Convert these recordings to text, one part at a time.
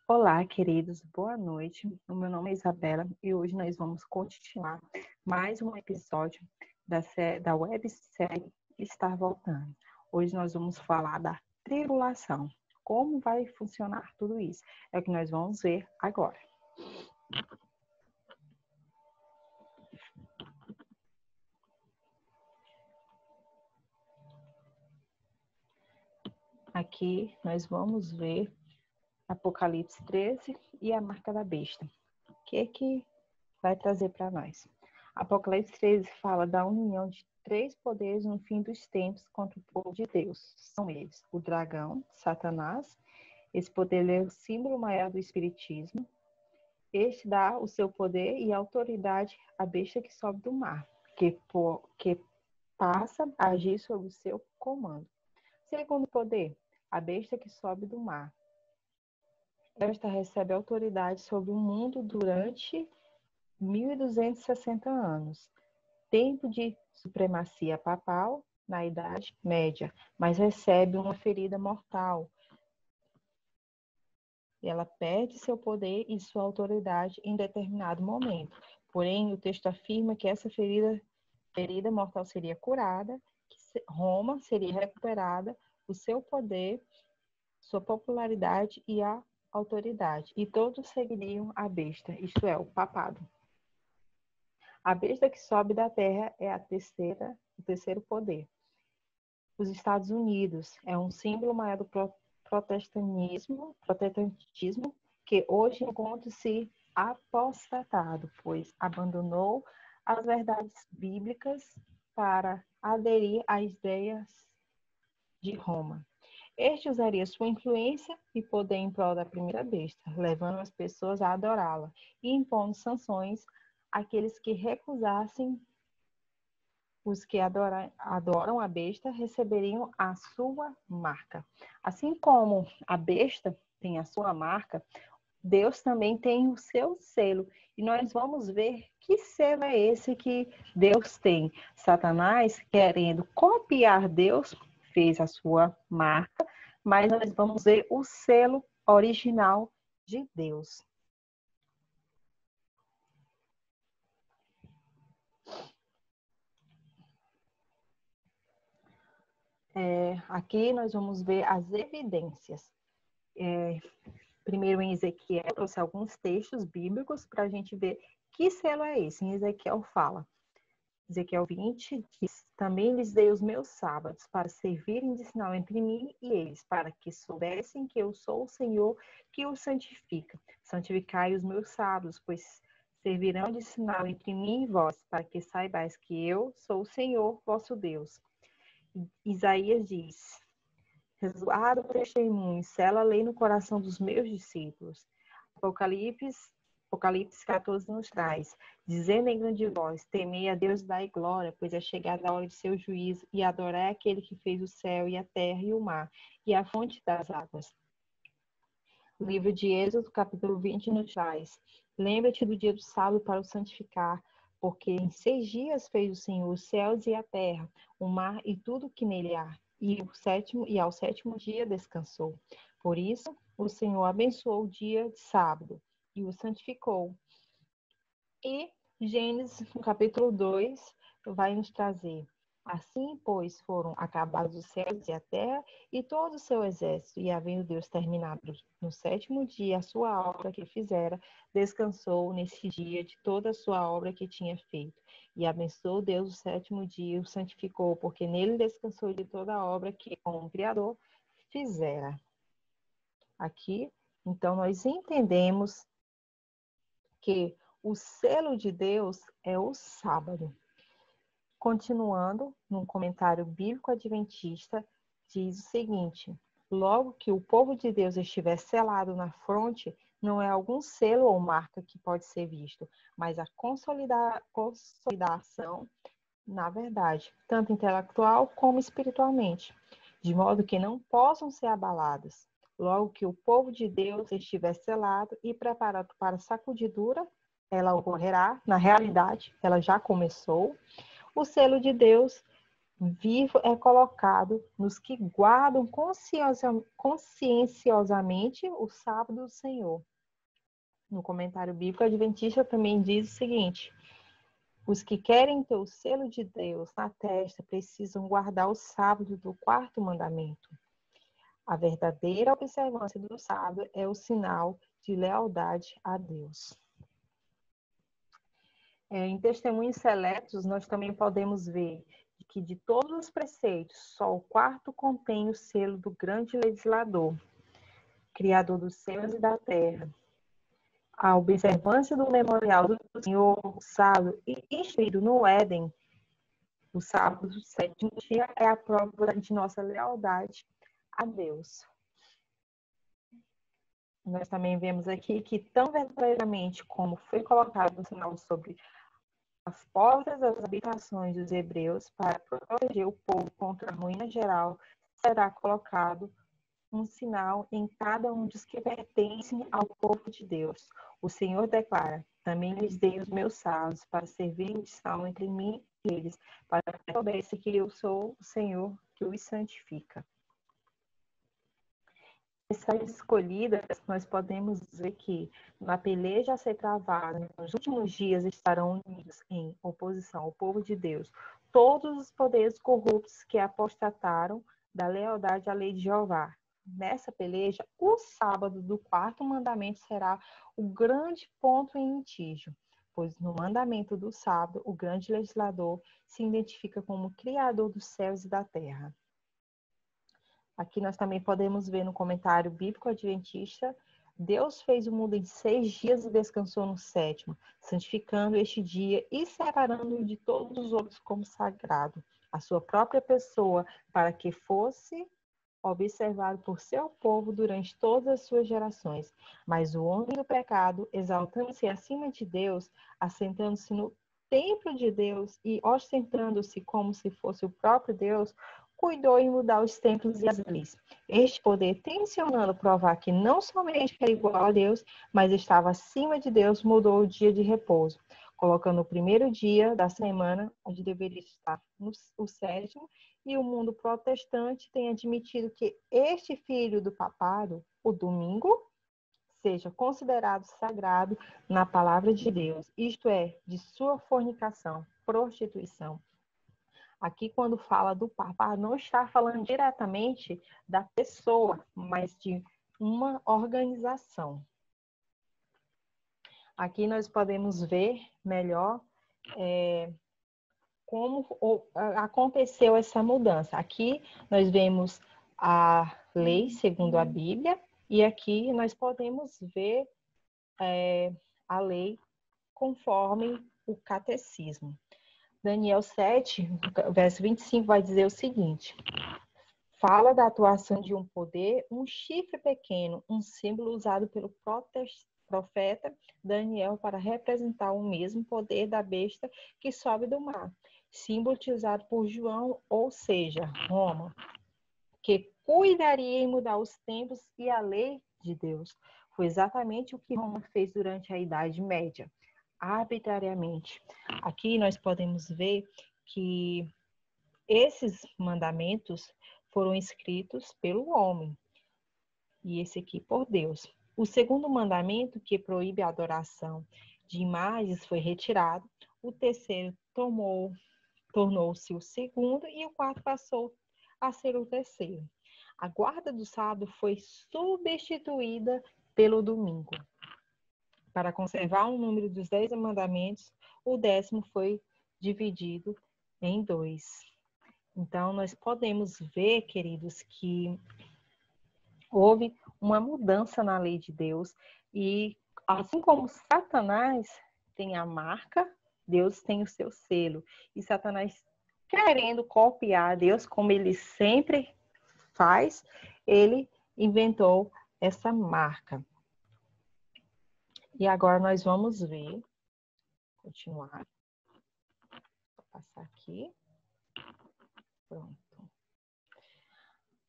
Olá, queridos, boa noite. O meu nome é Isabela e hoje nós vamos continuar mais um episódio da websérie Estar Voltando. Hoje nós vamos falar da tribulação. Como vai funcionar tudo isso? É o que nós vamos ver agora. Aqui nós vamos ver Apocalipse 13 e a marca da besta. O que vai trazer para nós? Apocalipse 13 fala da união de três poderes no fim dos tempos contra o povo de Deus. São eles: o dragão, Satanás. Esse poder é o símbolo maior do espiritismo. Este dá o seu poder e autoridade à besta que sobe do mar, que passa a agir sob o seu comando. Segundo poder, a besta que sobe do mar. Esta recebe autoridade sobre o mundo durante 1260 anos, tempo de supremacia papal na Idade Média, mas recebe uma ferida mortal. Ela perde seu poder e sua autoridade em determinado momento. Porém, o texto afirma que essa ferida mortal seria curada, que Roma seria recuperada, o seu poder, sua popularidade e a autoridade, e todos seguiriam a besta, isto é, o papado. A besta que sobe da terra é o terceiro poder. Os Estados Unidos é um símbolo maior do protestantismo, que hoje encontra-se apostatado, pois abandonou as verdades bíblicas para aderir às ideias de Roma. Este usaria sua influência e poder em prol da primeira besta, levando as pessoas a adorá-la e impondo sanções àqueles que recusassem. Os que adoram a besta receberiam a sua marca. Assim como a besta tem a sua marca, Deus também tem o seu selo. E nós vamos ver que selo é esse que Deus tem. Satanás, querendo copiar Deus, fez a sua marca, mas nós vamos ver o selo original de Deus. Aqui nós vamos ver as evidências. Primeiro em Ezequiel, trouxe alguns textos bíblicos para a gente ver que selo é esse. Em Ezequiel fala, Ezequiel 20 diz: também lhes dei os meus sábados para servirem de sinal entre mim e eles, para que soubessem que eu sou o Senhor que os santifica. Santificai os meus sábados, pois servirão de sinal entre mim e vós, para que saibais que eu sou o Senhor vosso Deus. Isaías diz: resguarda o testemunho, sela a lei no coração dos meus discípulos. Apocalipse 14 nos traz: dizendo em grande voz, temei a Deus e dai glória, pois é chegada a hora de seu juízo, e adorai aquele que fez o céu e a terra e o mar, e a fonte das águas. O livro de Êxodo, capítulo 20, nos traz: lembra-te do dia do sábado para o santificar, porque em 6 dias fez o Senhor os céus e a terra, o mar e tudo que nele há, e ao sétimo dia descansou. Por isso, o Senhor abençoou o dia de sábado e o santificou. E Gênesis, no capítulo 2, vai nos trazer: assim, pois, foram acabados os céus e a terra e todo o seu exército, e havendo Deus terminado no sétimo dia a sua obra que fizera, descansou nesse dia de toda a sua obra que tinha feito. E abençoou Deus o sétimo dia e o santificou, porque nele descansou de toda a obra que, como Criador, fizera. Aqui, então, nós entendemos que o selo de Deus é o sábado. Continuando, num comentário bíblico adventista, diz o seguinte: logo que o povo de Deus estiver selado na fronte, não é algum selo ou marca que pode ser visto, mas a consolidação na verdade, tanto intelectual como espiritualmente, de modo que não possam ser abaladas. Logo que o povo de Deus estiver selado e preparado para a sacudidura, ela ocorrerá, na realidade, ela já começou. O selo de Deus vivo é colocado nos que guardam conscienciosamente o sábado do Senhor. No comentário bíblico adventista também diz o seguinte: os que querem ter o selo de Deus na testa precisam guardar o sábado do quarto mandamento. A verdadeira observância do sábado é o sinal de lealdade a Deus. Em Testemunhos Seletos, nós também podemos ver que de todos os preceitos, só o quarto contém o selo do grande legislador, Criador dos céus e da terra. A observância do memorial do Senhor, o sábado, instituído no Éden, o sábado do sétimo dia, é a prova de nossa lealdade a Deus. Nós também vemos aqui que, tão verdadeiramente como foi colocado no sinal sobre as portas das habitações dos hebreus para proteger o povo contra a ruína geral, será colocado um sinal em cada um dos que pertencem ao povo de Deus. O Senhor declara: também lhes dei os meus salvos para servirem de sal entre mim e eles, para que soubesse que eu sou o Senhor que os santifica. Essas escolhidas, nós podemos dizer que na peleja a ser travada, nos últimos dias estarão unidos em oposição ao povo de Deus todos os poderes corruptos que apostataram da lealdade à lei de Jeová. Nessa peleja, o sábado do quarto mandamento será o grande ponto em litígio, pois no mandamento do sábado, o grande legislador se identifica como Criador dos céus e da terra. Aqui nós também podemos ver no comentário bíblico adventista: Deus fez o mundo em 6 dias e descansou no 7º, santificando este dia e separando-o de todos os outros como sagrado, a sua própria pessoa, para que fosse observado por seu povo durante todas as suas gerações. Mas o homem do pecado, exaltando-se acima de Deus, assentando-se no templo de Deus e ostentando-se como se fosse o próprio Deus, cuidou em mudar os templos e as leis. Este poder, tensionando provar que não somente era igual a Deus, mas estava acima de Deus, mudou o dia de repouso, colocando o primeiro dia da semana, onde deveria estar o 7º, e o mundo protestante tem admitido que este filho do papado, o domingo, seja considerado sagrado na palavra de Deus, isto é, de sua fornicação, prostituição. Aqui, quando fala do papado, não está falando diretamente da pessoa, mas de uma organização. Aqui nós podemos ver melhor como aconteceu essa mudança. Aqui nós vemos a lei segundo a Bíblia, e aqui nós podemos ver a lei conforme o catecismo. Daniel 7, verso 25, vai dizer o seguinte: fala da atuação de um poder, um chifre pequeno, um símbolo usado pelo profeta Daniel para representar o mesmo poder da besta que sobe do mar, símbolo utilizado por João, ou seja, Roma, que cuidaria em mudar os tempos e a lei de Deus. Foi exatamente o que Roma fez durante a Idade Média, arbitrariamente. Aqui nós podemos ver que esses mandamentos foram escritos pelo homem, e esse aqui por Deus. O segundo mandamento, que proíbe a adoração de imagens, foi retirado. O terceiro tornou-se o segundo, e o quarto passou a ser o terceiro. A guarda do sábado foi substituída pelo domingo. Para conservar o número dos 10 mandamentos, o 10º foi dividido em 2. Então, nós podemos ver, queridos, que houve uma mudança na lei de Deus, e assim como Satanás tem a marca, Deus tem o seu selo. E Satanás, querendo copiar Deus, como ele sempre faz, ele inventou essa marca. E agora nós vamos ver, continuar. Vou passar aqui. Pronto.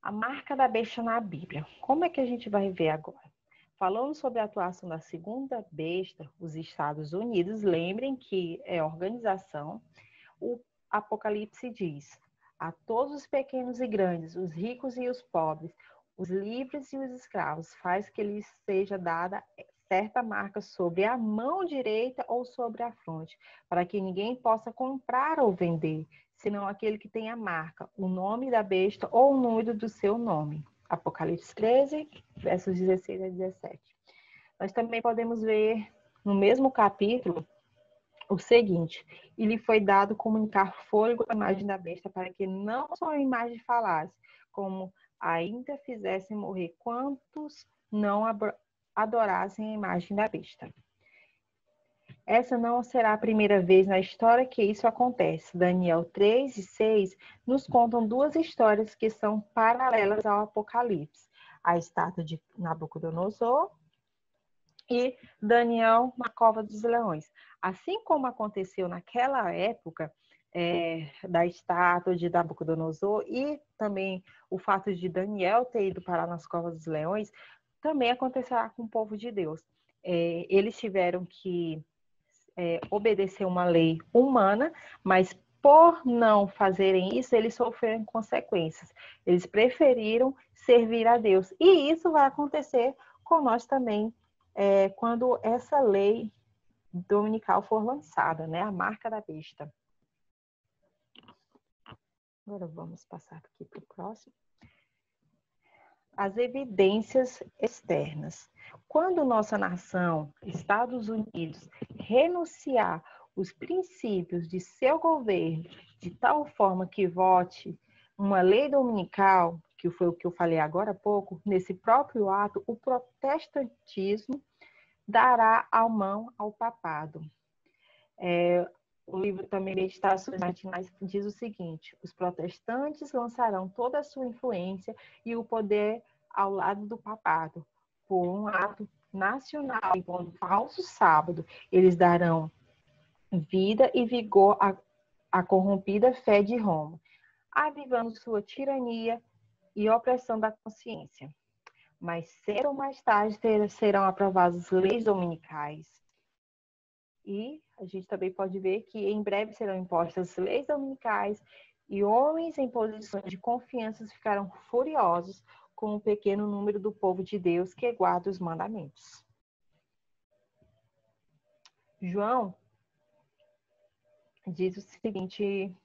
A marca da besta na Bíblia. Como é que a gente vai ver agora? Falando sobre a atuação da segunda besta, os Estados Unidos, lembrem que é organização. O Apocalipse diz: a todos os pequenos e grandes, os ricos e os pobres, os livres e os escravos, faz que lhes seja dada certa marca sobre a mão direita ou sobre a fronte, para que ninguém possa comprar ou vender, senão aquele que tem a marca, o nome da besta ou o número do seu nome. Apocalipse 13, versos 16 a 17. Nós também podemos ver no mesmo capítulo o seguinte: e lhe foi dado comunicar fôlego à imagem da besta, para que não só a imagem falasse, como ainda fizessem morrer quantos não adorassem a imagem da besta. Essa não será a primeira vez na história que isso acontece. Daniel 3 e 6 nos contam duas histórias que são paralelas ao Apocalipse. A estátua de Nabucodonosor e Daniel na cova dos leões. Assim como aconteceu naquela época da estátua de Nabucodonosor e também o fato de Daniel ter ido parar nas covas dos leões, também acontecerá com o povo de Deus. Eles tiveram que obedecer uma lei humana, mas por não fazerem isso, eles sofreram consequências. Eles preferiram servir a Deus. E isso vai acontecer com nós também, quando essa lei dominical for lançada, né? A marca da besta. Agora vamos passar aqui para o próximo. As evidências externas. Quando nossa nação, Estados Unidos, renunciar os princípios de seu governo de tal forma que vote uma lei dominical, que foi o que eu falei agora há pouco, nesse próprio ato, o protestantismo dará a mão ao papado. O livro também, Meditações Matinais, diz o seguinte: os protestantes lançarão toda a sua influência e o poder ao lado do papado, por um ato nacional, enquanto falso sábado, eles darão vida e vigor à corrompida fé de Roma, avivando sua tirania e opressão da consciência. Mas cedo ou mais tarde serão aprovadas leis dominicais. E a gente também pode ver que em breve serão impostas leis dominicais e homens em posições de confiança ficarão furiosos com o pequeno número do povo de Deus que guarda os mandamentos. João diz o seguinte,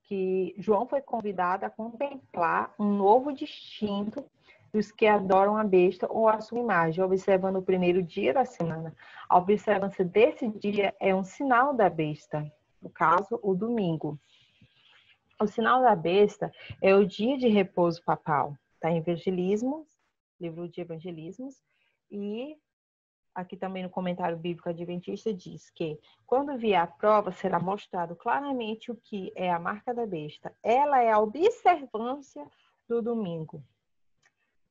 que João foi convidado a contemplar um novo distinto dos que adoram a besta ou a sua imagem, observando o primeiro dia da semana. A observância desse dia é um sinal da besta, no caso, o domingo. O sinal da besta é o dia de repouso papal. Está em Evangelismos, livro de Evangelismos, e aqui também no comentário bíblico adventista diz que quando vier a prova será mostrado claramente o que é a marca da besta. Ela é a observância do domingo.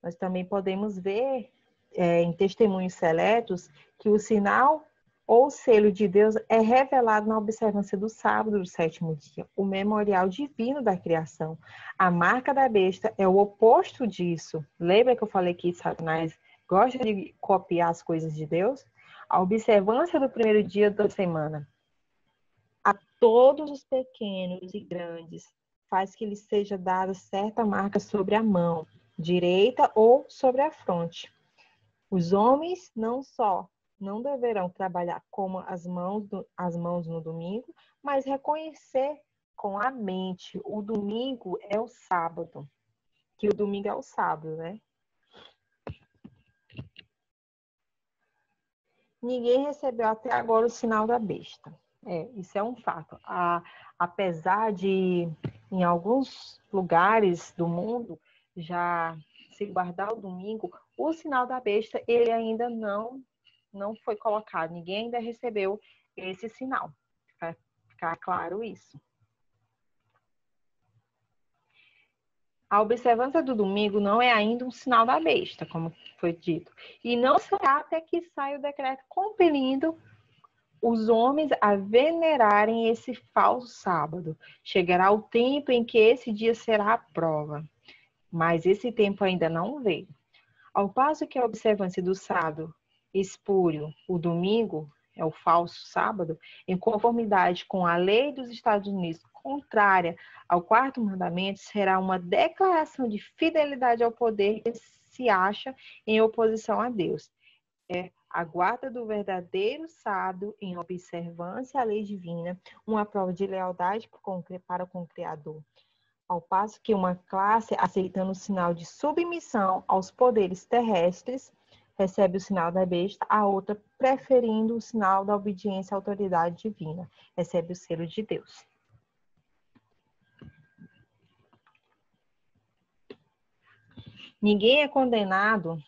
Nós também podemos ver em testemunhos seletos que o sinal ou selo de Deus é revelado na observância do sábado do sétimo dia, o memorial divino da criação. A marca da besta é o oposto disso. Lembra que eu falei que Satanás gosta de copiar as coisas de Deus? A observância do primeiro dia da semana a todos os pequenos e grandes faz que lhes seja dada certa marca sobre a mão direita ou sobre a fronte. Os homens não deverão trabalhar como as mãos no domingo, mas reconhecer com a mente. O domingo é o sábado. Que o domingo é o sábado, né? Ninguém recebeu até agora o sinal da besta. Isso é um fato. Apesar de, em alguns lugares do mundo, já se guardar o domingo, o sinal da besta, ele ainda não foi colocado. Ninguém ainda recebeu esse sinal. Para ficar claro isso. A observância do domingo não é ainda um sinal da besta, como foi dito. E não será até que saia o decreto compelindo os homens a venerarem esse falso sábado. Chegará o tempo em que esse dia será a prova. Mas esse tempo ainda não veio. Ao passo que a observância do sábado espúrio, o domingo, é o falso sábado, em conformidade com a lei dos Estados Unidos, contrária ao quarto mandamento, será uma declaração de fidelidade ao poder que se acha em oposição a Deus. É a guarda do verdadeiro sábado em observância à lei divina, uma prova de lealdade para com o Criador. Ao passo que uma classe, aceitando o sinal de submissão aos poderes terrestres, recebe o sinal da besta, a outra, preferindo o sinal da obediência à autoridade divina, recebe o selo de Deus. Ninguém é condenado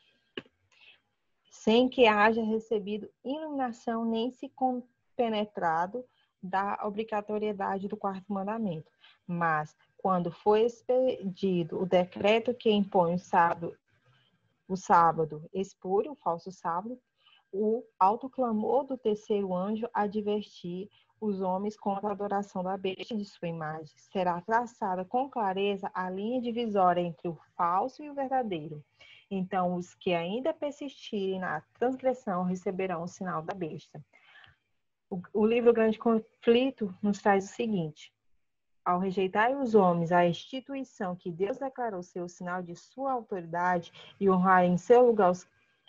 sem que haja recebido iluminação nem se compenetrado da obrigatoriedade do quarto mandamento. Mas, quando foi expedido o decreto que impõe o sábado espúrio, o falso sábado, o alto clamor do terceiro anjo advertir os homens contra a adoração da besta de sua imagem. Será traçada com clareza a linha divisória entre o falso e o verdadeiro. Então, os que ainda persistirem na transgressão receberão o sinal da besta. O livro Grande Conflito nos traz o seguinte: ao rejeitarem os homens a instituição que Deus declarou ser o sinal de sua autoridade e honrar em seu lugar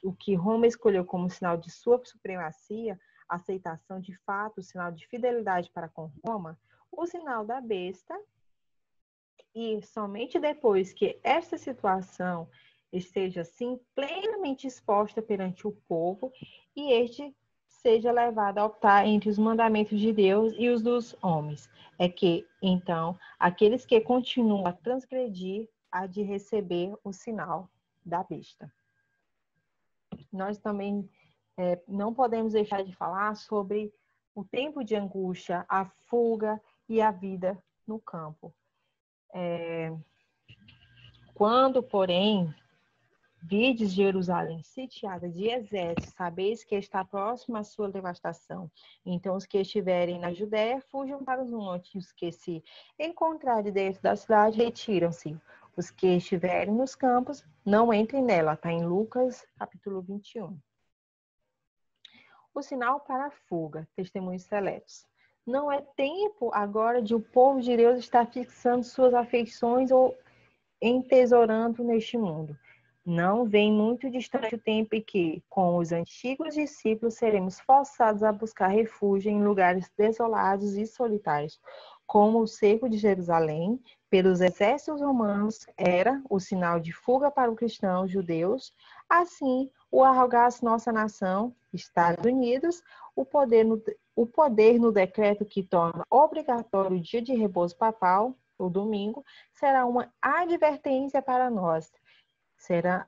o que Roma escolheu como sinal de sua supremacia, a aceitação de fato, o sinal de fidelidade para com Roma, o sinal da besta, e somente depois que esta situação esteja assim plenamente exposta perante o povo e este seja levado a optar entre os mandamentos de Deus e os dos homens, é que, então, aqueles que continuam a transgredir há de receber o sinal da besta. Nós também não podemos deixar de falar sobre o tempo de angústia, a fuga e a vida no campo. Quando, porém, vides Jerusalém sitiada de exército, sabeis que está próxima a sua devastação. Então, os que estiverem na Judéia, fujam para os montes. Os que se encontrarem dentro da cidade, retiram-se. Os que estiverem nos campos, não entrem nela. Está em Lucas, capítulo 21. O sinal para a fuga, testemunhos seletos. Não é tempo agora de o povo de Deus estar fixando suas afeições ou entesourando neste mundo. Não vem muito distante o tempo em que, com os antigos discípulos, seremos forçados a buscar refúgio em lugares desolados e solitários, como o cerco de Jerusalém, pelos exércitos romanos, era o sinal de fuga para os cristãos judeus. Assim, o arrogasse nossa nação, Estados Unidos, o poder no decreto que torna obrigatório o dia de repouso papal, o domingo, será uma advertência para nós.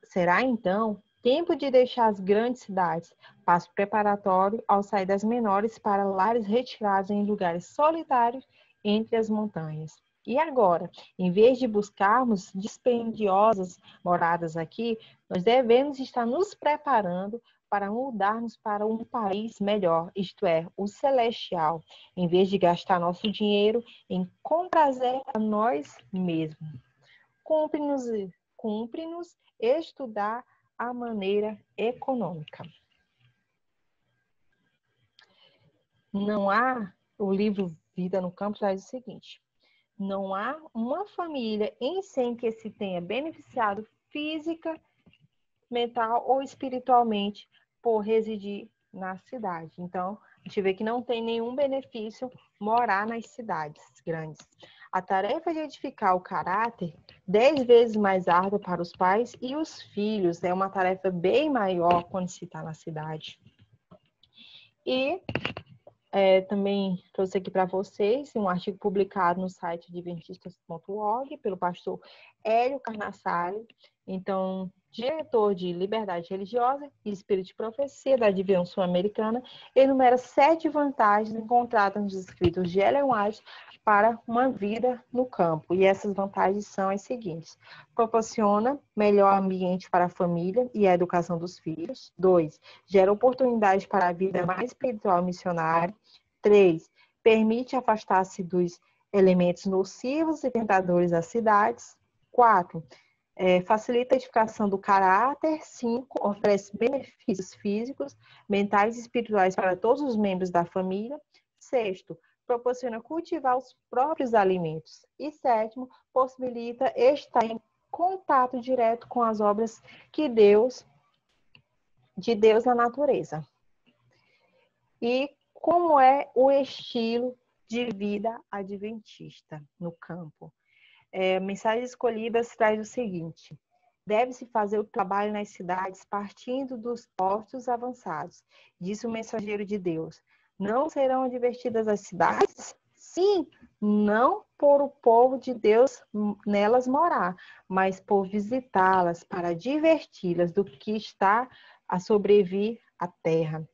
Será então tempo de deixar as grandes cidades, passo preparatório ao sair das menores para lares retirados em lugares solitários entre as montanhas. E agora, em vez de buscarmos dispendiosas moradas aqui, nós devemos estar nos preparando para mudarmos para um país melhor, isto é, o celestial, em vez de gastar nosso dinheiro em comprazer a nós mesmos. Cumpre-nos estudar a maneira econômica. Não há, o livro Vida no Campo traz o seguinte: não há uma família em si que se tenha beneficiado física, mental ou espiritualmente por residir na cidade. Então, a gente vê que não tem nenhum benefício morar nas cidades grandes. A tarefa de edificar o caráter, 10 vezes mais árdua para os pais e os filhos, é uma tarefa bem maior quando se está na cidade. E também trouxe aqui para vocês um artigo publicado no site adventistas.org pelo pastor Hélio Carnassale, então, diretor de Liberdade Religiosa e Espírito de Profecia da Divisão Sul-Americana, enumera 7 vantagens encontradas nos escritos de Ellen White para uma vida no campo. E essas vantagens são as seguintes: proporciona melhor ambiente para a família e a educação dos filhos. 2. Gera oportunidades para a vida mais espiritual e missionária. 3. Permite afastar-se dos elementos nocivos e tentadores das cidades. 4. Facilita a edificação do caráter. 5, oferece benefícios físicos, mentais e espirituais para todos os membros da família. 6, proporciona cultivar os próprios alimentos. E 7, possibilita estar em contato direto com as obras de Deus na natureza. E como é o estilo de vida adventista no campo? Mensagens Escolhidas traz o seguinte: deve-se fazer o trabalho nas cidades partindo dos postos avançados. Disse o mensageiro de Deus. Não serão advertidas as cidades? Sim, não por o povo de Deus nelas morar, mas por visitá-las, para diverti-las do que está a sobrevir à terra.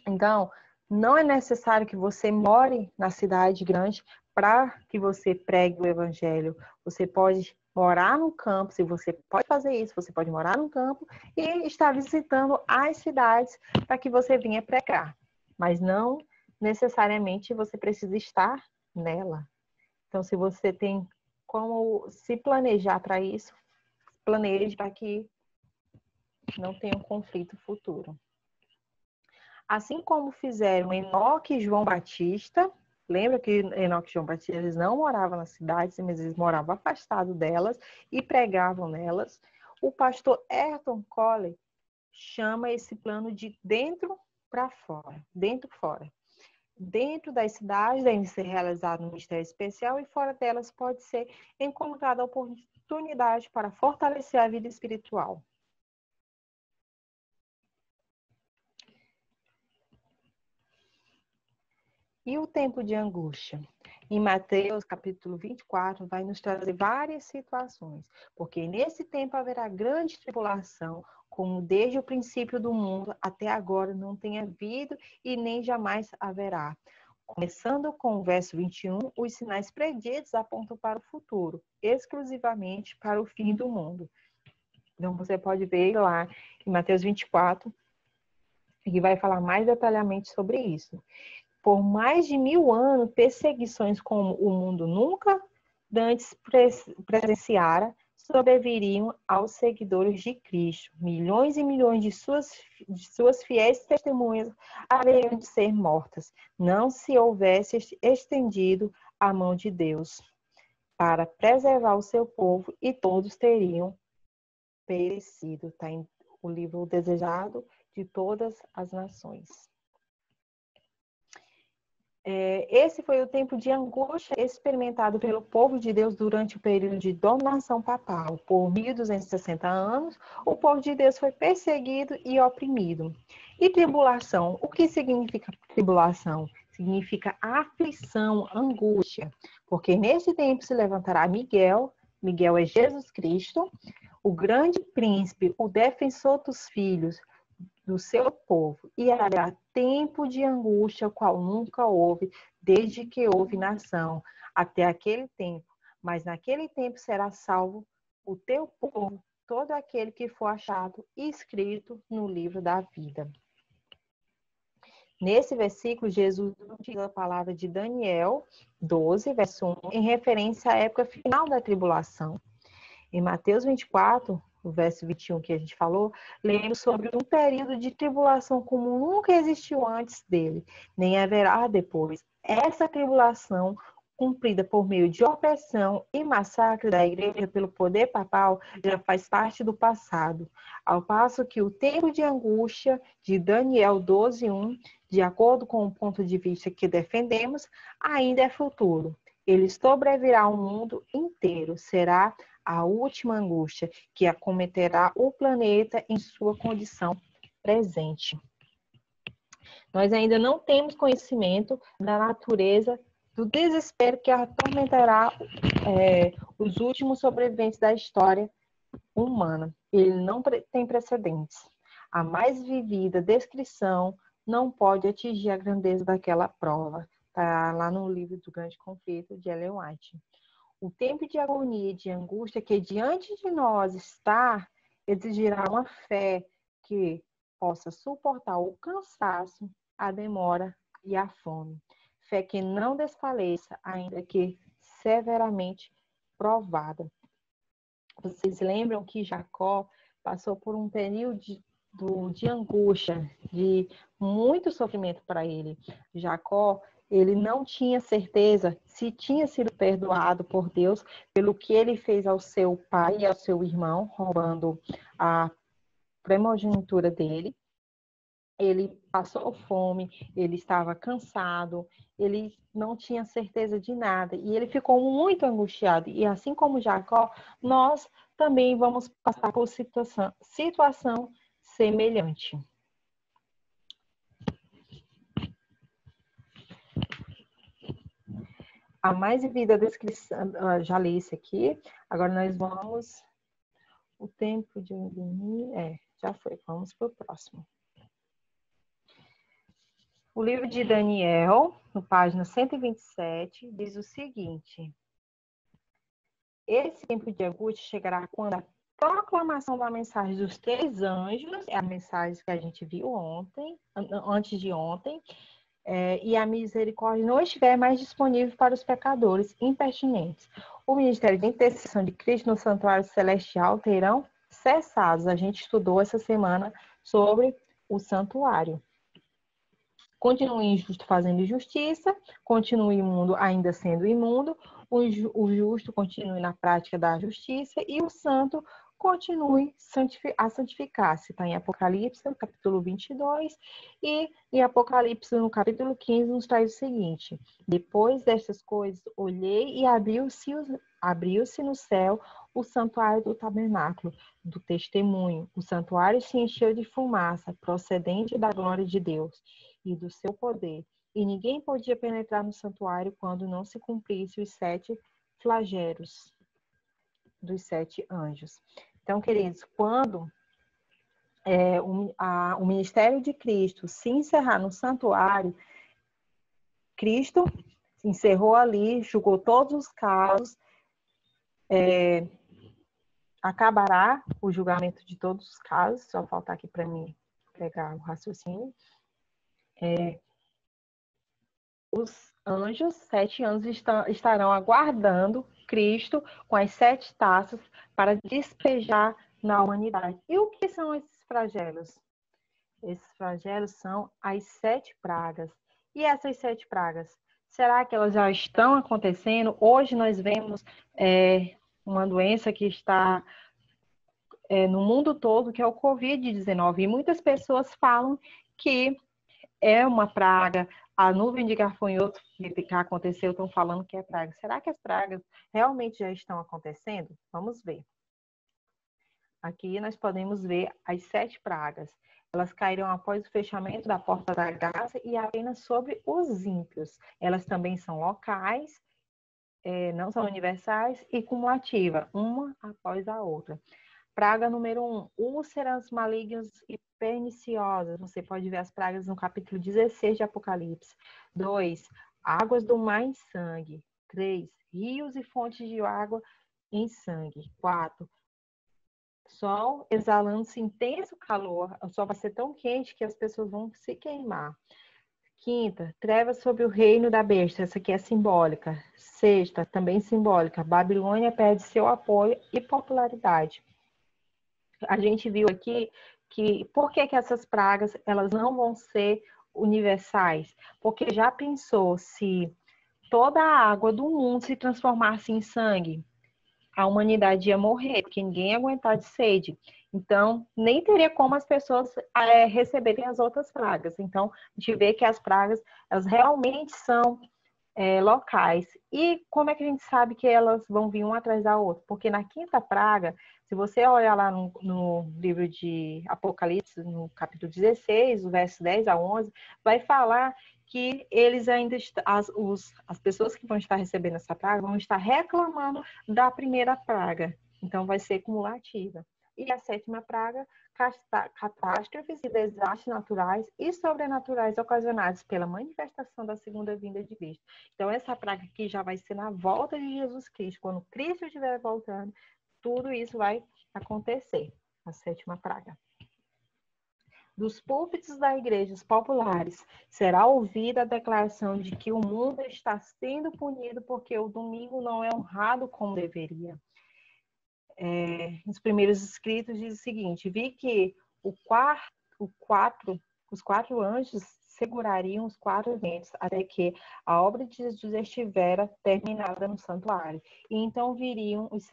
Então, não é necessário que você more na cidade grande para que você pregue o evangelho. Você pode morar no campo, se você pode fazer isso, você pode morar no campo e estar visitando as cidades para que você venha pregar. Mas não necessariamente você precisa estar nela. Então, se você tem como se planejar para isso, planeje para que não tenha um conflito futuro. Assim como fizeram Enoque e João Batista, lembra que Enoque e João Batista eles não moravam nas cidades, mas eles moravam afastados delas e pregavam nelas. O pastor Ayrton Cole chama esse plano de dentro para fora, dentro fora. Dentro das cidades deve ser realizado um ministério especial e fora delas pode ser encontrada a oportunidade para fortalecer a vida espiritual. E o tempo de angústia? Em Mateus, capítulo 24, vai nos trazer várias situações, porque nesse tempo haverá grande tribulação, como desde o princípio do mundo até agora não tem havido e nem jamais haverá. Começando com o verso 21, os sinais preditos apontam para o futuro, exclusivamente para o fim do mundo. Então, você pode ver lá em Mateus 24, que vai falar mais detalhadamente sobre isso. Por mais de 1000 anos, perseguições como o mundo nunca antes presenciara sobreviriam aos seguidores de Cristo. Milhões e milhões de suas fiéis testemunhas haveriam de ser mortas, não se houvesse estendido a mão de Deus para preservar o seu povo e todos teriam perecido. Está em o livro Desejado de Todas as Nações. Esse foi o tempo de angústia experimentado pelo povo de Deus durante o período de dominação papal. Por 1260 anos, o povo de Deus foi perseguido e oprimido. E tribulação? O que significa tribulação? Significa aflição, angústia. Porque nesse tempo se levantará Miguel é Jesus Cristo, o grande príncipe, o defensor dos filhos, do seu povo, e haverá tempo de angústia, qual nunca houve, desde que houve nação, até aquele tempo. Mas naquele tempo será salvo o teu povo, todo aquele que for achado escrito no livro da vida. Nesse versículo, Jesus utiliza a palavra de Daniel 12, verso 1, em referência à época final da tribulação. Em Mateus 24, o verso 21 que a gente falou, lemos sobre um período de tribulação como nunca existiu antes dele, nem haverá depois. Essa tribulação, cumprida por meio de opressão e massacre da igreja pelo poder papal, já faz parte do passado, ao passo que o tempo de angústia de Daniel 12:1, de acordo com o ponto de vista que defendemos, ainda é futuro. Ele sobrevirá ao mundo inteiro, será a última angústia que acometerá o planeta em sua condição presente. Nós ainda não temos conhecimento da natureza do desespero que atormentará os últimos sobreviventes da história humana. Ele não tem precedentes. A mais vivida descrição não pode atingir a grandeza daquela prova. Está lá no livro do Grande Conflito, de Ellen White. O tempo de agonia e de angústia que diante de nós está, exigirá uma fé que possa suportar o cansaço, a demora e a fome. Fé que não desfaleça, ainda que severamente provada. Vocês lembram que Jacó passou por um período de angústia, de muito sofrimento para ele. Jacó, ele não tinha certeza se tinha sido perdoado por Deus pelo que ele fez ao seu pai e ao seu irmão, roubando a primogenitura dele. Ele passou fome, ele estava cansado, ele não tinha certeza de nada e ele ficou muito angustiado. E assim como Jacó, nós também vamos passar por situação semelhante. A mais devida descrição, já li isso aqui, agora nós vamos, o tempo de dormir, já foi, vamos para o próximo. O livro de Daniel, no página 127, diz o seguinte: esse tempo de angústia chegará quando a proclamação da mensagem dos 3 anjos, é a mensagem que a gente viu ontem, antes de ontem, e a misericórdia não estiver mais disponível para os pecadores impertinentes. O ministério de intercessão de Cristo no santuário celestial terão cessado. A gente estudou essa semana sobre o santuário. Continue injusto fazendo injustiça, continue imundo ainda sendo imundo, o justo continue na prática da justiça e o santo continue a santificar-se. Está em Apocalipse, no capítulo 22, e em Apocalipse, no capítulo 15, nos traz o seguinte: depois destas coisas, olhei e abriu-se no céu o santuário do tabernáculo, do testemunho. O santuário se encheu de fumaça, procedente da glória de Deus e do seu poder, e ninguém podia penetrar no santuário quando não se cumprisse os 7 flagelos dos 7 anjos. Então, queridos, quando o ministério de Cristo se encerrar no santuário, Cristo encerrou ali, julgou todos os casos, acabará o julgamento de todos os casos, só faltar aqui para mim pegar o raciocínio. Os anjos, 7 anjos, estarão aguardando Cristo com as 7 taças para despejar na humanidade. E o que são esses flagelos? Esses flagelos são as 7 pragas. E essas 7 pragas, será que elas já estão acontecendo? Hoje nós vemos uma doença que está no mundo todo, que é o Covid-19. E muitas pessoas falam que é uma praga. A nuvem de gafanhoto que aconteceu, estão falando que é praga. Será que as pragas realmente já estão acontecendo? Vamos ver. Aqui nós podemos ver as 7 pragas. Elas cairão após o fechamento da porta da Gaza e apenas sobre os ímpios. Elas também são locais, não são universais e cumulativa, uma após a outra. Praga número 1, úlceras malignas e perniciosas. Você pode ver as pragas no capítulo 16 de Apocalipse. 2, águas do mar em sangue. 3, rios e fontes de água em sangue. 4, sol exalando-se intenso calor. O sol vai ser tão quente que as pessoas vão se queimar. 5, trevas sobre o reino da besta. Essa aqui é simbólica. 6, também simbólica. Babilônia perde seu apoio e popularidade. A gente viu aqui que por que essas pragas elas não vão ser universais? Porque já pensou se toda a água do mundo se transformasse em sangue? A humanidade ia morrer, porque ninguém ia aguentar de sede. Então, nem teria como as pessoas receberem as outras pragas. Então, a gente vê que as pragas, elas realmente são locais. E como é que a gente sabe que elas vão vir uma atrás da outra? Porque na 5ª praga, se você olhar lá no livro de Apocalipse, no capítulo 16, o verso 10 a 11, vai falar que eles ainda, as pessoas que vão estar recebendo essa praga vão estar reclamando da primeira praga. Então, vai ser cumulativa. E a 7ª praga, catástrofes e desastres naturais e sobrenaturais ocasionados pela manifestação da segunda vinda de Cristo. Então, essa praga aqui já vai ser na volta de Jesus Cristo. Quando Cristo estiver voltando, tudo isso vai acontecer. A 7ª praga. Dos púlpitos das igrejas populares será ouvida a declaração de que o mundo está sendo punido porque o domingo não é honrado como deveria. nos primeiros escritos diz o seguinte: vi que os quatro anjos segurariam os quatro ventos até que a obra de Jesus estivera terminada no santuário. E então viriam as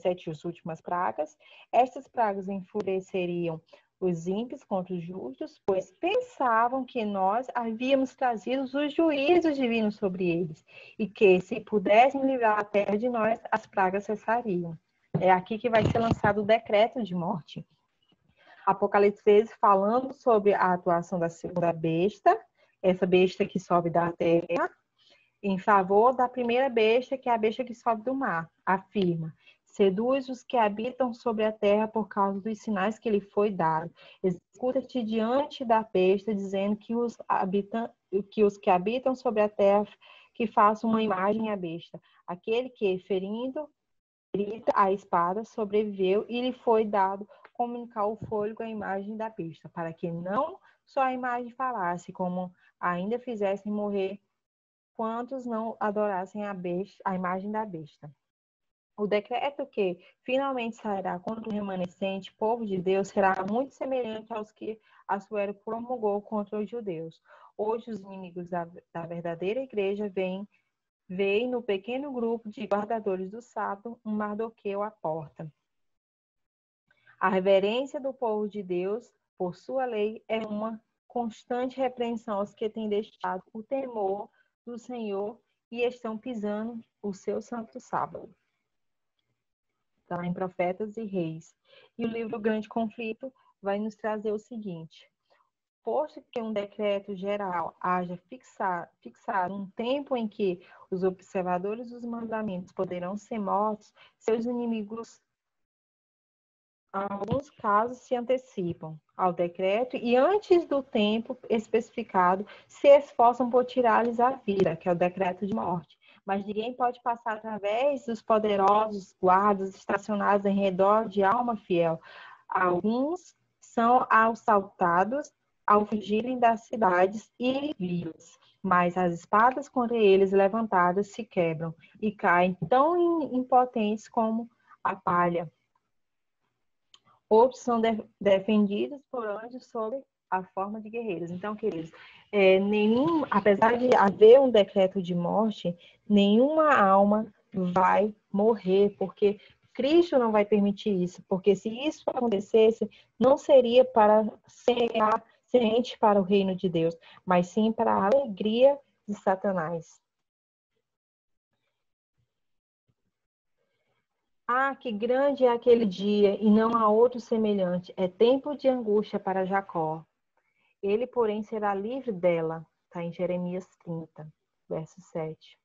sete últimas pragas. Estas pragas enfureceriam os ímpios contra os justos, pois pensavam que nós havíamos trazido os juízos divinos sobre eles, e que, se pudessem livrar a terra de nós, as pragas cessariam. É aqui que vai ser lançado o decreto de morte. Apocalipse 13 falando sobre a atuação da segunda besta, essa besta que sobe da terra, em favor da primeira besta, que é a besta que sobe do mar. Afirma: seduz os que habitam sobre a terra por causa dos sinais que lhe foi dado. Executa-te diante da besta, dizendo que os que habitam sobre a terra que façam uma imagem à besta. Aquele que, ferindo a espada, sobreviveu e lhe foi dado comunicar o fôlego à imagem da besta, para que não só a imagem falasse, como ainda fizessem morrer quantos não adorassem a imagem da besta. O decreto que finalmente sairá contra o remanescente povo de Deus será muito semelhante aos que Assuero promulgou contra os judeus. Hoje os inimigos da verdadeira igreja veem no pequeno grupo de guardadores do sábado um Mardoqueu à porta. A reverência do povo de Deus por sua lei é uma constante repreensão aos que têm deixado o temor do Senhor e estão pisando o seu santo sábado. Está lá em Profetas e Reis. E o livro Grande Conflito vai nos trazer o seguinte: posto que um decreto geral haja fixado um tempo em que os observadores dos mandamentos poderão ser mortos, seus inimigos, em alguns casos, se antecipam ao decreto e, antes do tempo especificado, se esforçam por tirar-lhes a vida, que é o decreto de morte. Mas ninguém pode passar através dos poderosos guardas estacionados em redor de alma fiel. Alguns são assaltados ao fugirem das cidades e vilas, mas as espadas contra eles levantadas se quebram e caem tão impotentes como a palha. Outros são defendidos por anjos sob a forma de guerreiros. Então, queridos, apesar de haver um decreto de morte, nenhuma alma vai morrer, porque Cristo não vai permitir isso, porque se isso acontecesse, não seria para semear semente para o reino de Deus, mas sim para a alegria de Satanás. Ah, que grande é aquele dia, e não há outro semelhante. É tempo de angústia para Jacó. Ele, porém, será livre dela. Está em Jeremias 30, verso 7.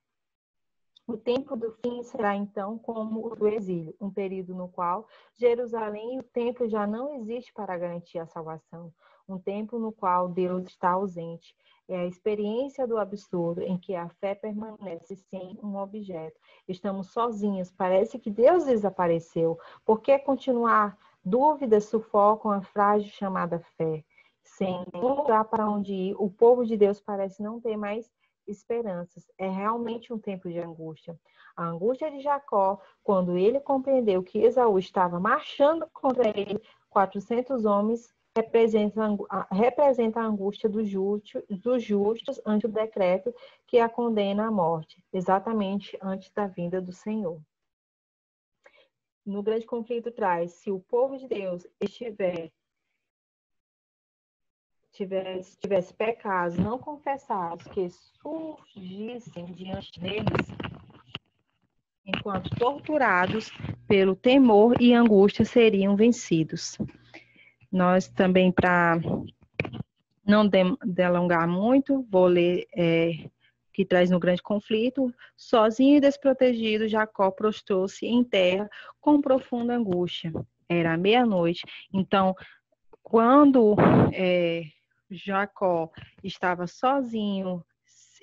O tempo do fim será, então, como o do exílio, um período no qual Jerusalém e o templo já não existe para garantir a salvação. Um tempo no qual Deus está ausente. É a experiência do absurdo em que a fé permanece sem um objeto. Estamos sozinhos, parece que Deus desapareceu. Por que continuar? Dúvidas sufocam a frágil chamada fé. Sem nenhum lugar para onde ir, o povo de Deus parece não ter mais esperanças. É realmente um tempo de angústia. A angústia de Jacó, quando ele compreendeu que Esaú estava marchando contra ele, 400 homens, representa a angústia dos justos ante o decreto que a condena à morte, exatamente antes da vinda do Senhor. No grande conflito traz, se o povo de Deus tivesse pecados não confessados que surgissem diante deles, enquanto torturados pelo temor e angústia, seriam vencidos. Nós também, para não delongar muito, vou ler que traz no grande conflito: sozinho e desprotegido, Jacó prostrou-se em terra com profunda angústia. Era meia-noite. Então, quando Jacó estava sozinho,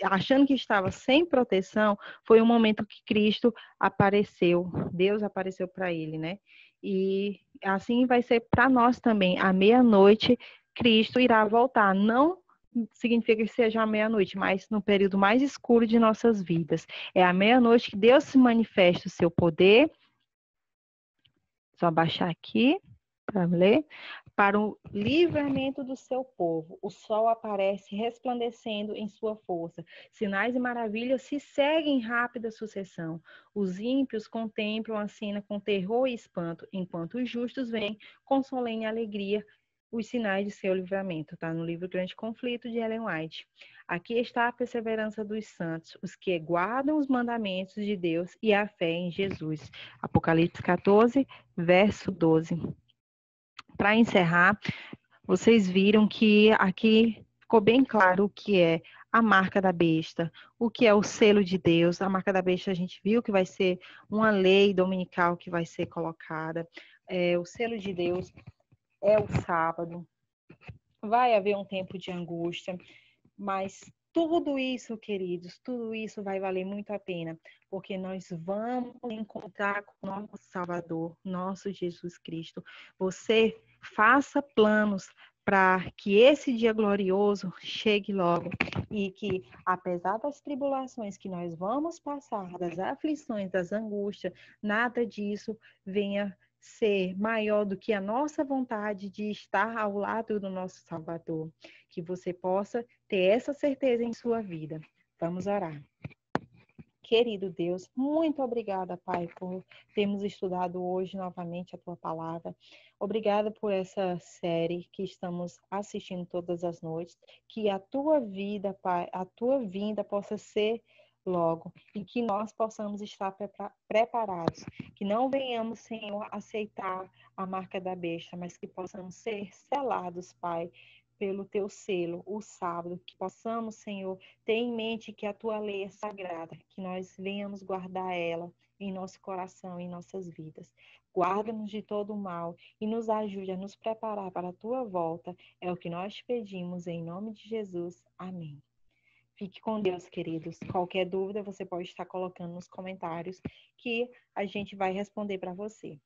achando que estava sem proteção, foi o momento que Cristo apareceu, Deus apareceu para ele, né? E assim vai ser para nós também. À meia-noite, Cristo irá voltar. Não significa que seja à meia-noite, mas no período mais escuro de nossas vidas. É à meia-noite que Deus se manifesta o seu poder Só baixar aqui para ler. Para o livramento do seu povo, o sol aparece resplandecendo em sua força. Sinais e maravilhas se seguem em rápida sucessão. Os ímpios contemplam a cena com terror e espanto, enquanto os justos veem com solene alegria os sinais de seu livramento. Está no livro Grande Conflito, de Ellen White. Aqui está a perseverança dos santos, os que guardam os mandamentos de Deus e a fé em Jesus. Apocalipse 14, verso 12. Para encerrar, vocês viram que aqui ficou bem claro o que é a marca da besta, o que é o selo de Deus. A marca da besta a gente viu que vai ser uma lei dominical que vai ser colocada. O selo de Deus é o sábado. Vai haver um tempo de angústia, mas tudo isso, queridos, tudo isso vai valer muito a pena, porque nós vamos encontrar com o nosso Salvador, nosso Jesus Cristo. Você faça planos para que esse dia glorioso chegue logo e que, apesar das tribulações que nós vamos passar, das aflições, das angústias, nada disso venha ser maior do que a nossa vontade de estar ao lado do nosso Salvador. Que você possa ter essa certeza em sua vida. Vamos orar. Querido Deus, muito obrigada, Pai, por termos estudado hoje novamente a Tua Palavra. Obrigada por essa série que estamos assistindo todas as noites. Que a Tua vida, Pai, a Tua vinda possa ser logo e que nós possamos estar preparados. Que não venhamos, Senhor, aceitar a marca da besta, mas que possamos ser selados, Pai, pelo Teu selo, o sábado. Que possamos, Senhor, ter em mente que a tua lei é sagrada, que nós venhamos guardar ela em nosso coração, em nossas vidas. Guarda-nos de todo o mal e nos ajude a nos preparar para a tua volta. É o que nós te pedimos em nome de Jesus. Amém. Fique com Deus, queridos. Qualquer dúvida você pode estar colocando nos comentários que a gente vai responder para você.